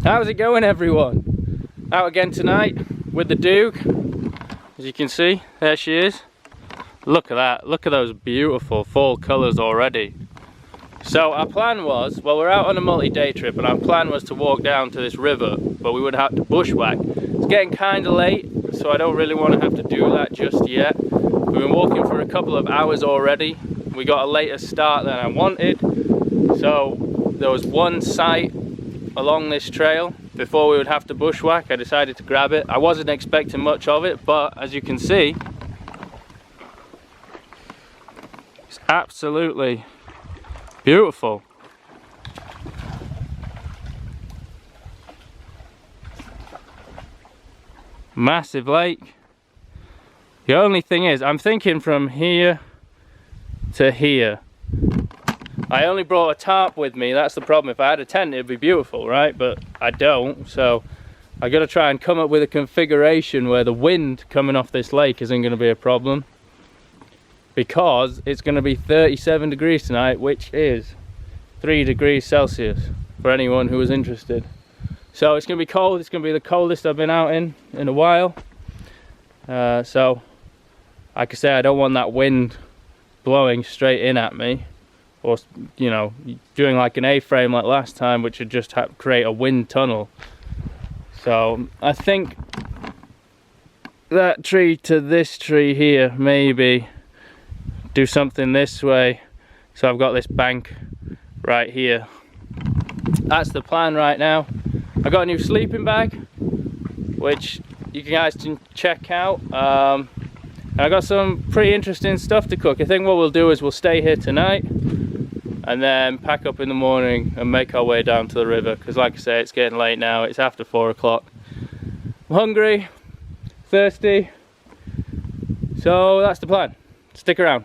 How's it going, everyone? Out again tonight with the Duke. As you can see, there she is. Look at that, look at those beautiful fall colours already. So our plan was, well, we're out on a multi-day trip and our plan was to walk down to this river, but we would have to bushwhack. It's getting kind of late, so I don't really want to have to do that just yet. We've been walking for a couple of hours already. We got a later start than I wanted. So there was one site along this trail before we would have to bushwhack. I decided to grab it. I wasn't expecting much of it, but as you can see, it's absolutely beautiful. Massive lake. The only thing is, I'm thinking from here to here. I only brought a tarp with me, that's the problem. If I had a tent it'd be beautiful, right? But I don't, so I gotta try and come up with a configuration where the wind coming off this lake isn't gonna be a problem, because it's gonna be 37 degrees tonight, which is 3 degrees Celsius for anyone who was interested. So it's gonna be cold, it's gonna be the coldest I've been out in a while. So like I say, I don't want that wind blowing straight in at me, or, you know, doing like an A-frame like last time, which would just create a wind tunnel. So I think that tree to this tree here, maybe do something this way, so I've got this bank right here. That's the plan right now. I got a new sleeping bag, which you guys can check out. And I got some pretty interesting stuff to cook. I think what we'll do is we'll stay here tonight and then pack up in the morning and make our way down to the river, because like I say, it's getting late now. It's after 4 o'clock. I'm hungry, thirsty, so that's the plan. Stick around.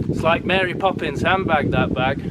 It's like Mary Poppins' handbag, that bag.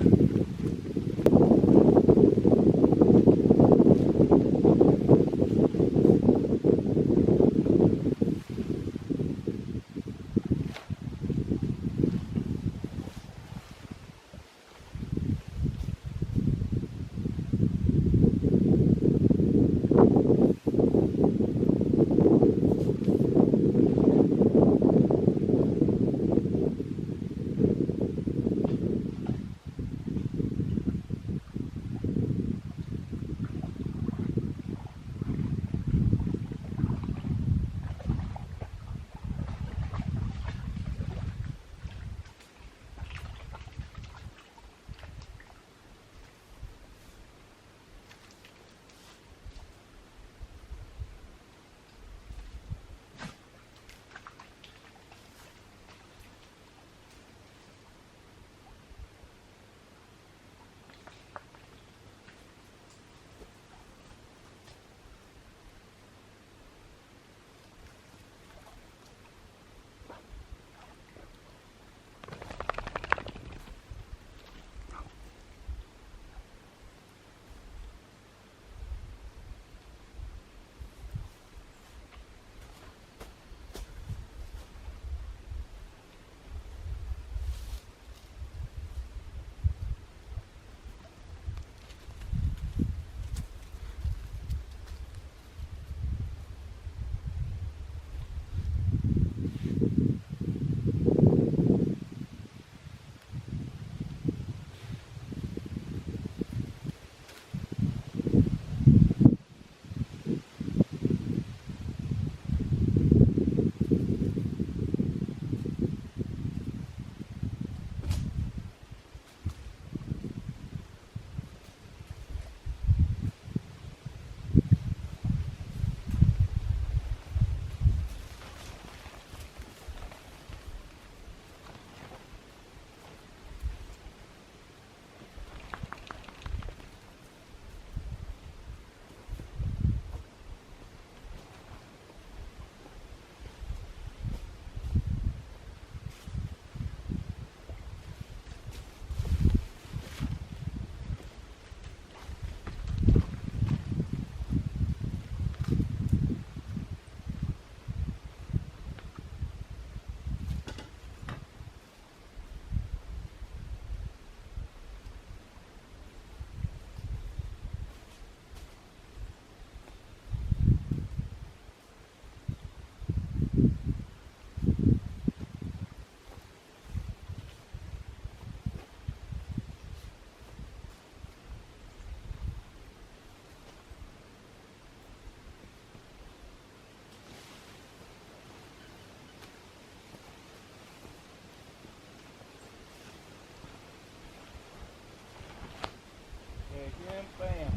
bam, bam.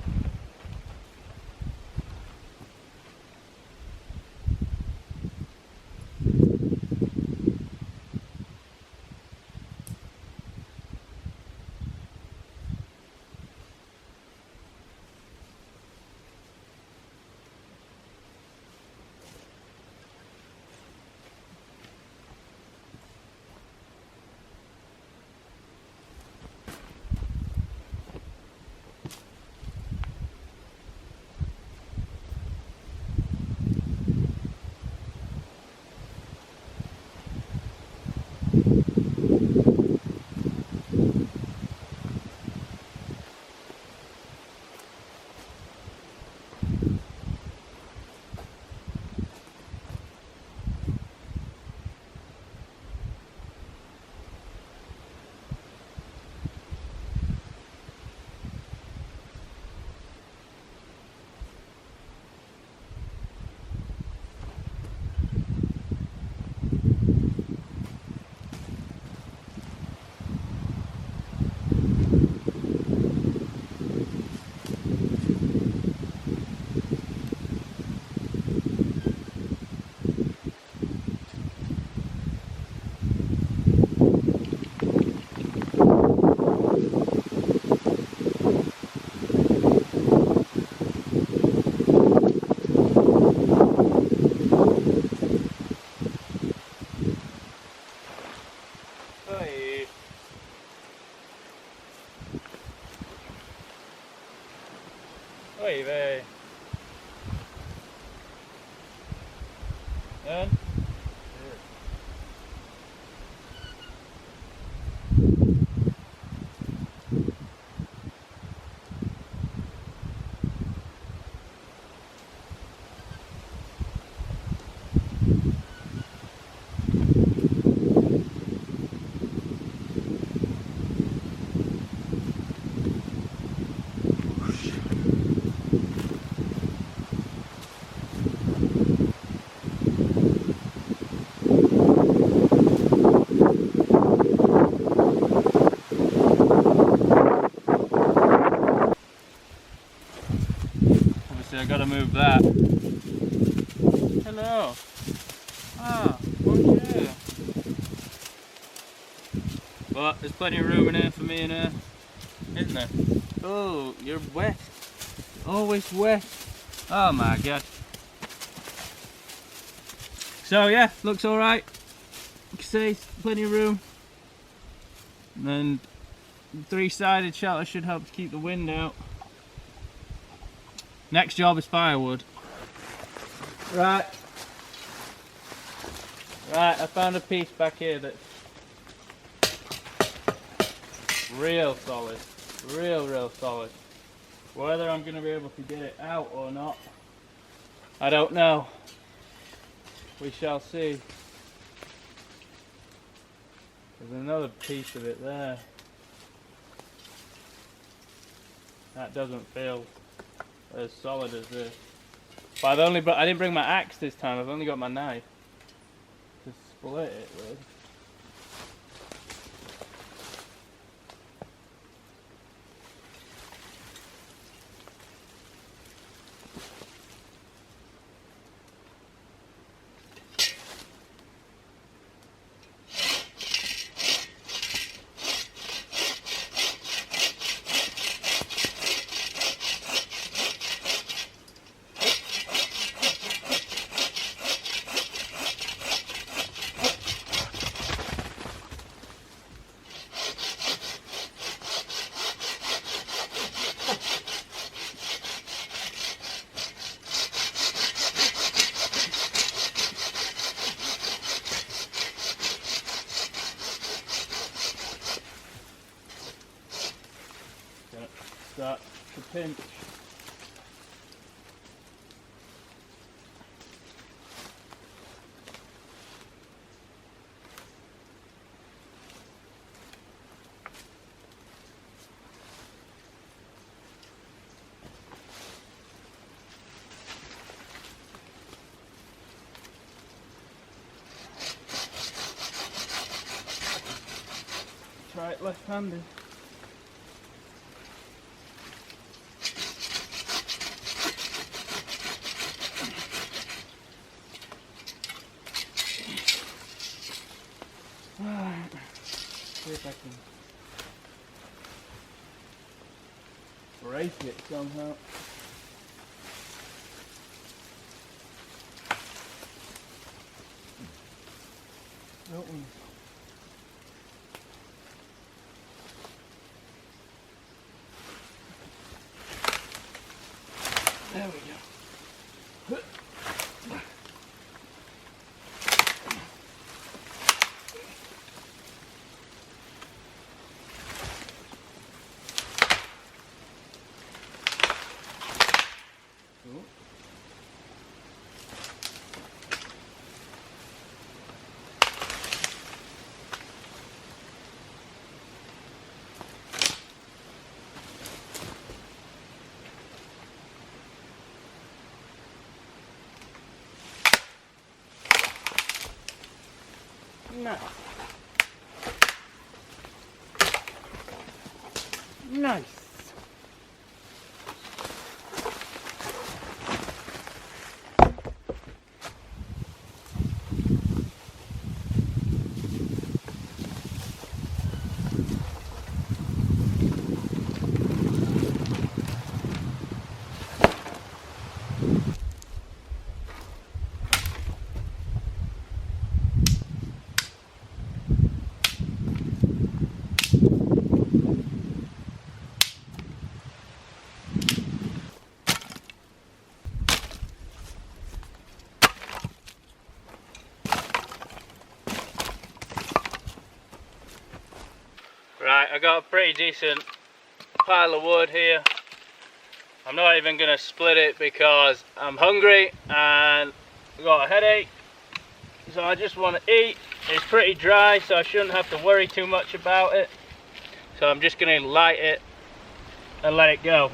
Oi. Oi, véi. And? Obviously I gotta move that. Hello. Ah, bonjour. But there's plenty of room in here for me in here, isn't there? Oh, you're wet. Always wet. Oh my god. So yeah, looks alright. You can see plenty of room. And then three-sided shelter should help to keep the wind out. Next job is firewood. Right. Right, I found a piece back here that's real solid. Real solid. Whether I'm going to be able to get it out or not, I don't know. We shall see. There's another piece of it there. That doesn't feel as solid as this. But I didn't bring my axe this time. I've only got my knife to split it with. Start to pinch. Try it left-handed. if I can break it somehow. That one. There we go. Nice. Nice. Right, I got a pretty decent pile of wood here. I'm not even going to split it because I'm hungry and I've got a headache. So I just want to eat. It's pretty dry, so I shouldn't have to worry too much about it. So I'm just going to light it and let it go.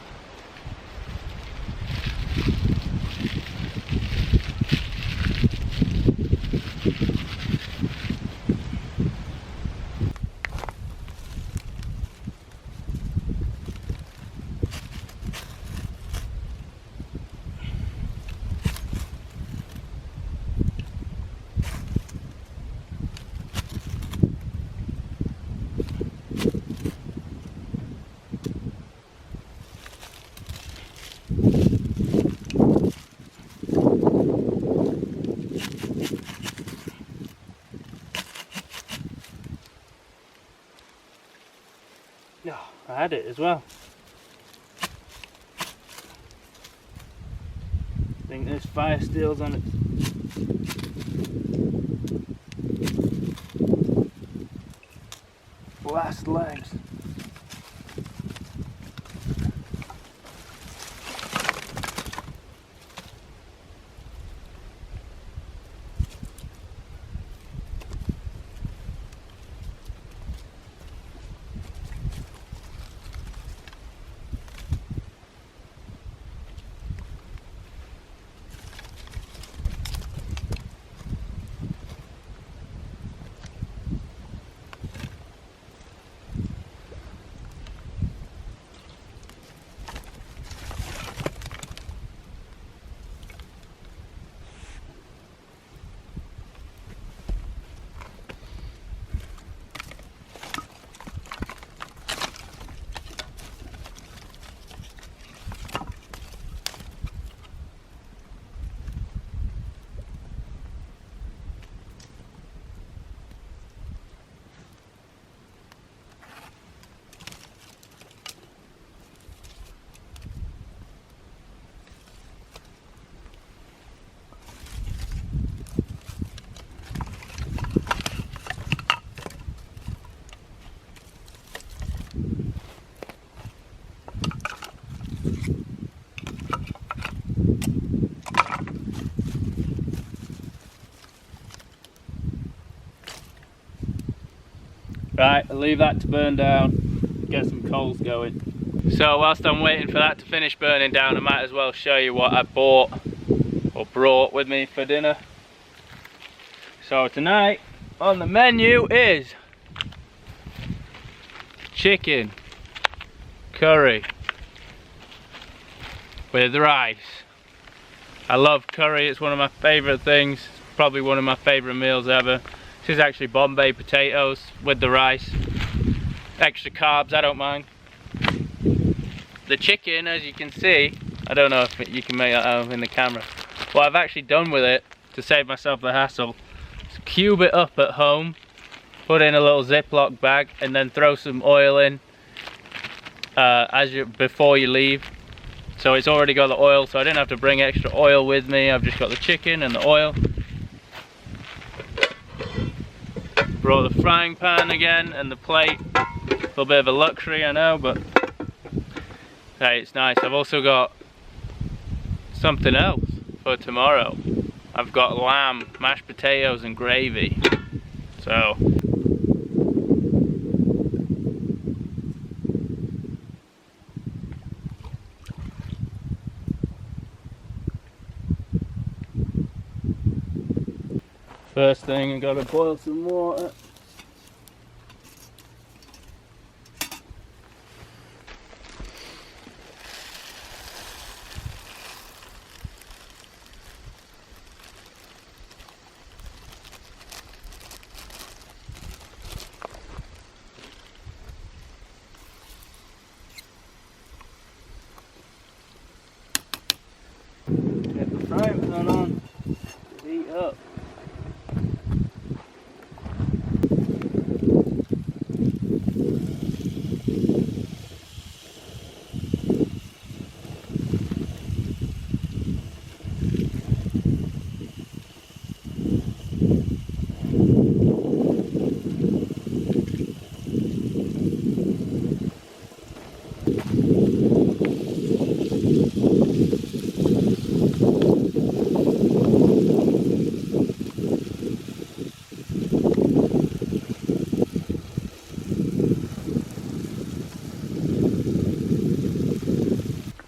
No, I had it as well. I think there's fire steels on it. Last legs. Right, I'll leave that to burn down, get some coals going. So whilst I'm waiting for that to finish burning down, I might as well show you what I bought or brought with me for dinner. So tonight on the menu is chicken curry with rice. I love curry, it's one of my favourite things, probably one of my favourite meals ever. This is actually Bombay potatoes with the rice. extra carbs, I don't mind. The chicken, as you can see, I don't know if you can make that out in the camera. What I've actually done with it, to save myself the hassle, is cube it up at home, put in a little Ziploc bag, and then throw some oil in before you leave. So it's already got the oil, so I didn't have to bring extra oil with me. I've just got the chicken and the oil. Brought the frying pan again and the plate. A little bit of a luxury, I know, but hey, it's nice. I've also got something else for tomorrow. I've got lamb, mashed potatoes and gravy. So first thing, I gotta boil some water. Get the frying pan on to heat up.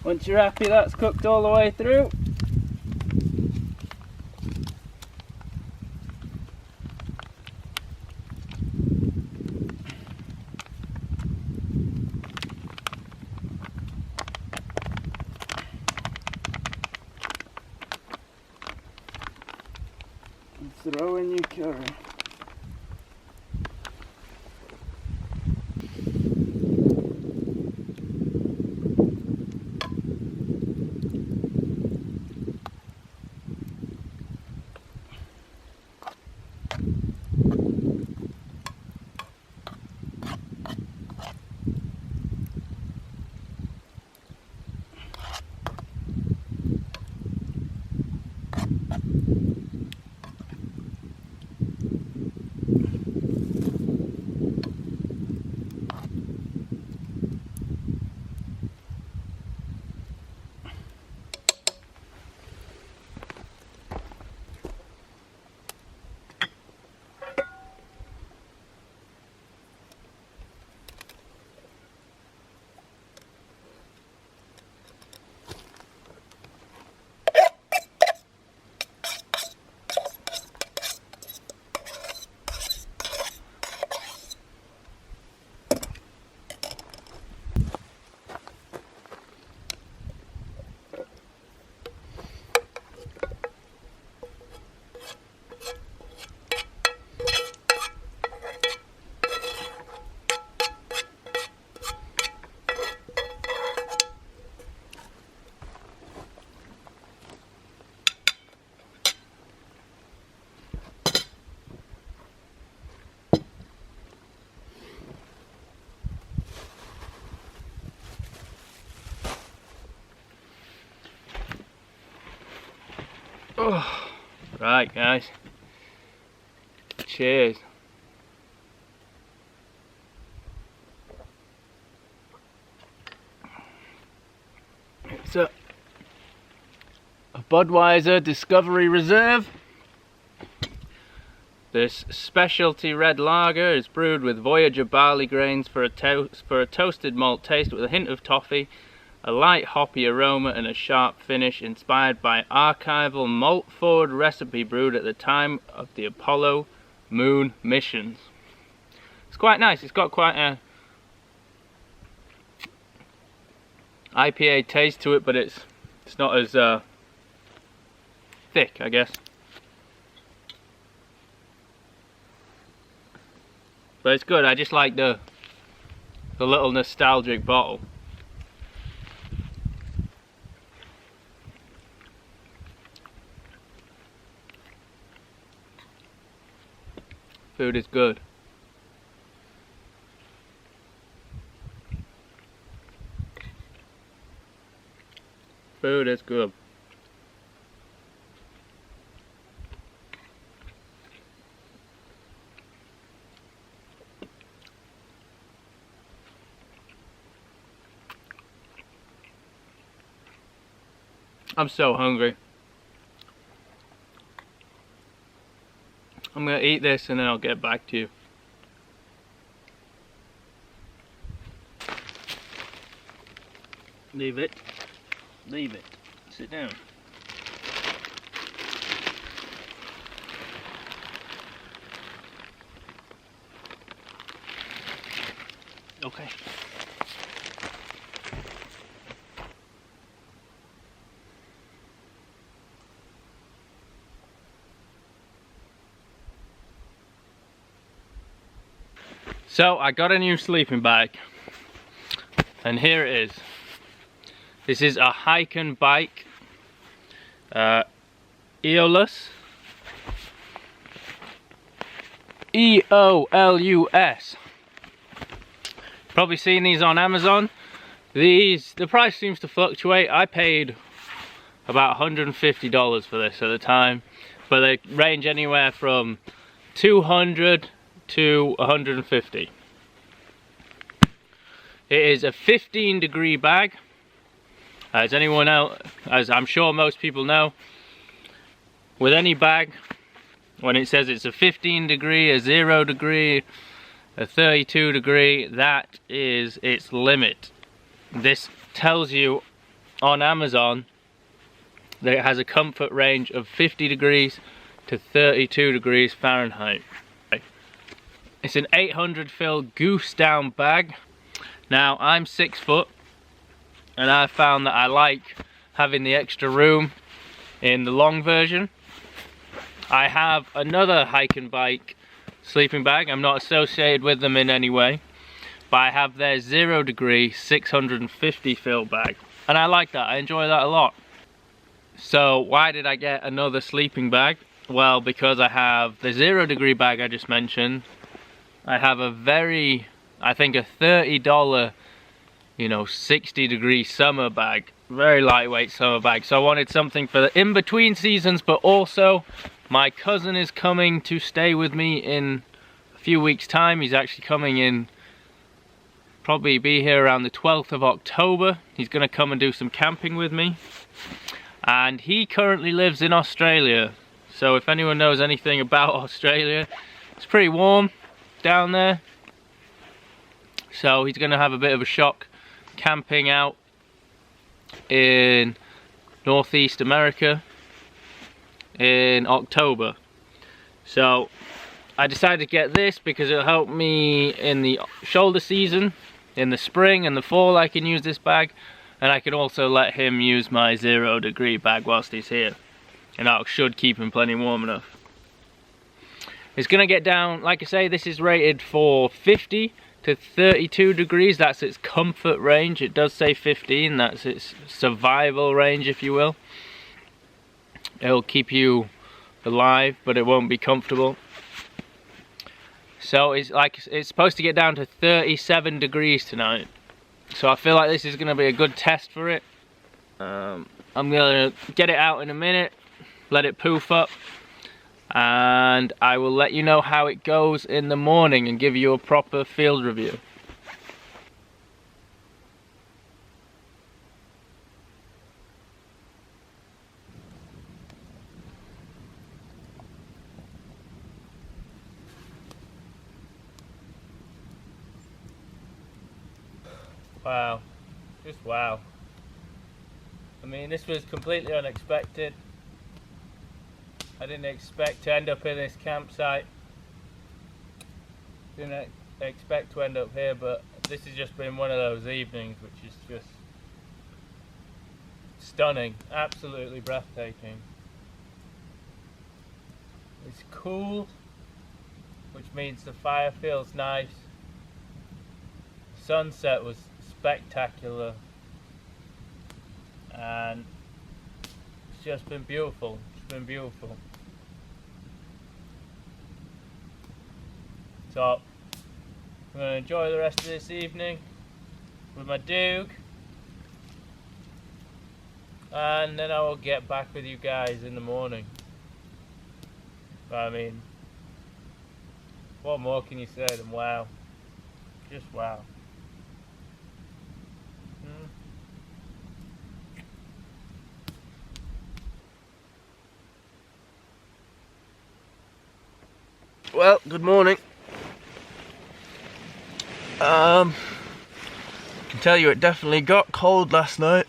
Once you're happy that's cooked all the way through, throw in your curry. Oh, right guys, cheers. It's a Budweiser Discovery Reserve. This specialty red lager is brewed with Voyager barley grains for a toasted malt taste with a hint of toffee, a light hoppy aroma and a sharp finish, inspired by archival malt-forward recipe brewed at the time of the Apollo moon missions. It's quite nice. It's got quite a IPA taste to it, but it's not as thick, I guess. But it's good. I just like the the little nostalgic bottle. Food is good. Food is good. I'm so hungry. I'm gonna eat this and then I'll get back to you. Leave it. Leave it. Sit down. Okay. So I got a new sleeping bag, and here it is. This is a Hyke and Byke Eolus, E-O-L-U-S. Probably seen these on Amazon. The price seems to fluctuate. I paid about $150 for this at the time, but they range anywhere from $200 to $150. It is a 15-degree bag. As I'm sure most people know, with any bag, when it says it's a 15 degree, a 0 degree, a 32 degree, that is its limit. This tells you on Amazon that it has a comfort range of 50 degrees to 32 degrees Fahrenheit. It's an 800 fill goose down bag. Now I'm 6 foot, and I found that I like having the extra room in the long version. I have another Hyke and Byke sleeping bag. I'm not associated with them in any way, but I have their 0 degree 650 fill bag, and I like that. I enjoy that a lot. So why did I get another sleeping bag? Well, because I have the 0 degree bag I just mentioned. I have a I think a $30, 60 degree summer bag, very lightweight summer bag. So I wanted something for the in-between seasons, but also my cousin is coming to stay with me in a few weeks' time. He's actually coming in, probably be here around the 12th of October. He's gonna come and do some camping with me. And he currently lives in Australia. So if anyone knows anything about Australia, it's pretty warm down there. So he's gonna have a bit of a shock camping out in Northeast America in October. So I decided to get this because it'll help me in the shoulder season. In the spring and the fall I can use this bag, and I can also let him use my 0 degree bag whilst he's here, and that should keep him plenty warm enough. It's gonna get down, like I say, this is rated for 50 to 32 degrees. That's its comfort range. It does say 15, that's its survival range, if you will. It'll keep you alive, but it won't be comfortable. So it's supposed to get down to 37 degrees tonight. So I feel like this is gonna be a good test for it. I'm gonna get it out in a minute, let it poof up, and I will let you know how it goes in the morning and give you a proper field review. Wow, just wow. I mean, this was completely unexpected. I didn't expect to end up in this campsite. Didn't expect to end up here, but this has just been one of those evenings which is just stunning, absolutely breathtaking. It's cool, which means the fire feels nice. sunset was spectacular, and it's just been beautiful. It's been beautiful. So I'm going to enjoy the rest of this evening with my Duke, and then I will get back with you guys in the morning. But I mean, what more can you say than wow? Just wow. Well, good morning. I can tell you it definitely got cold last night.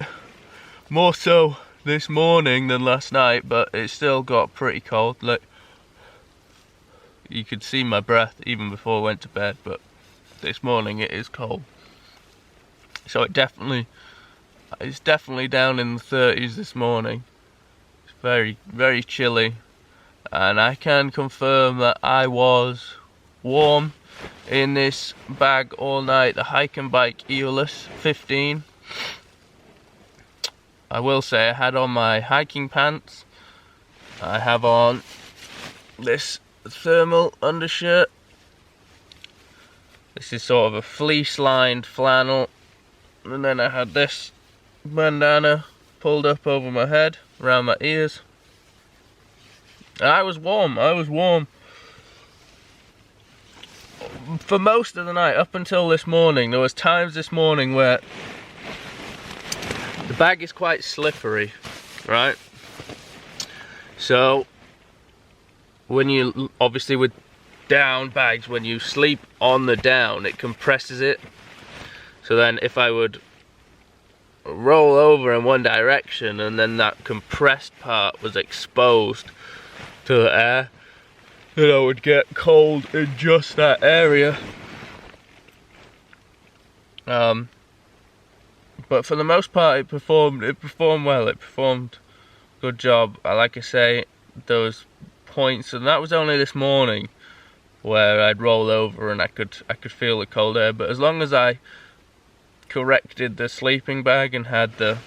More so this morning than last night, but it still got pretty cold. Like, you could see my breath even before I went to bed, but this morning it is cold. So it's definitely down in the 30s this morning. It's very, very chilly, and I can confirm that I was warm in this bag all night, the Hyke and Byke Coldest 15. I will say I had on my hiking pants. I have on this thermal undershirt. This is sort of a fleece lined flannel, and then I had this bandana pulled up over my head, around my ears. And I was warm for most of the night up until this morning. There was times this morning where the bag is quite slippery, right? So when you, obviously with down bags, when you sleep on the down, it compresses it. So then if I would roll over in one direction and then that compressed part was exposed to the air, then I would get cold in just that area. But for the most part it performed well. It performed good job. Like I say, there was points, and that was only this morning, where I'd roll over and I could feel the cold air. But as long as I corrected the sleeping bag and had the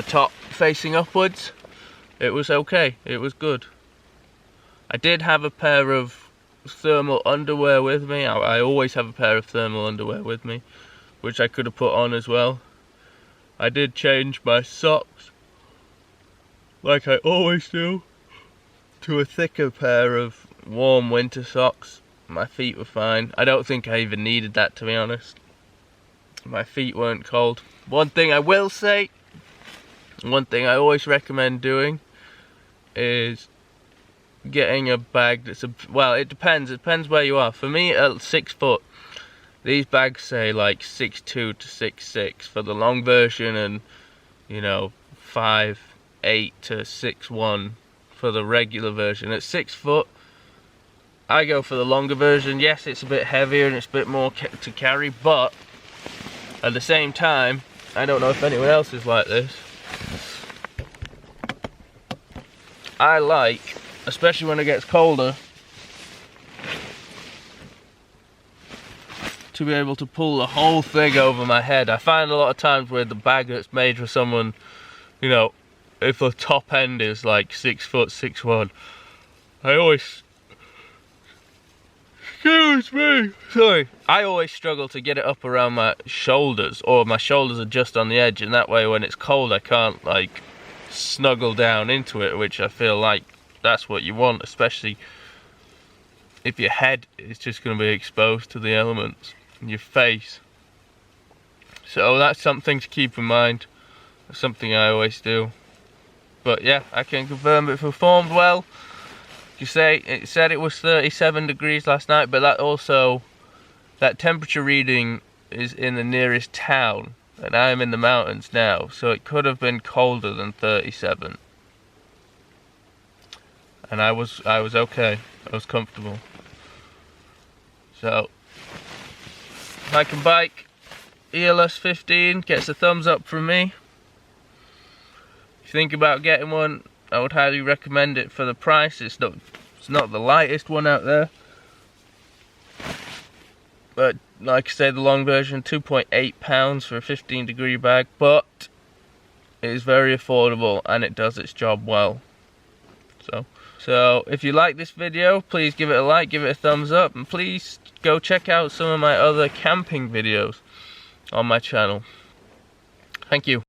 top facing upwards, it was okay. It was good. I did have a pair of thermal underwear with me. I always have a pair of thermal underwear with me, which I could have put on as well. I did change my socks, like I always do, to a thicker pair of warm winter socks. My feet were fine. I don't think I even needed that, to be honest. My feet weren't cold. One thing I will say, one thing I always recommend doing, is getting a bag that's well, it depends where you are. For me, at 6 foot, these bags say like 6'2" to 6'6" for the long version, and 5'8" to 6'1" for the regular version. At 6 foot, I go for the longer version. Yes, it's a bit heavier and it's a bit more to carry, but at the same time, I don't know if anyone else is like this, I like, especially when it gets colder, to be able to pull the whole thing over my head. I find a lot of times with the bag that's made for someone, if the top end is like 6 foot, 6'1", I always, excuse me, sorry, I always struggle to get it up around my shoulders, or my shoulders are just on the edge, and that way when it's cold I can't like snuggle down into it, which I feel like that's what you want, especially if your head is just going to be exposed to the elements, and your face. So that's something to keep in mind. That's something I always do. But yeah, I can confirm it performed well. You say it said it was 37 degrees last night, but that temperature reading is in the nearest town, and I am in the mountains now, so it could have been colder than 37. And I was okay. I was comfortable. So Hyke and Byke Coldest 15 gets a thumbs up from me. If you think about getting one, I would highly recommend it for the price. It's not the lightest one out there, but like I say, the long version, £2.8 for a 15-degree bag, but it is very affordable and it does its job well. So if you like this video, please give it a like, give it a thumbs up, and please go check out some of my other camping videos on my channel. Thank you.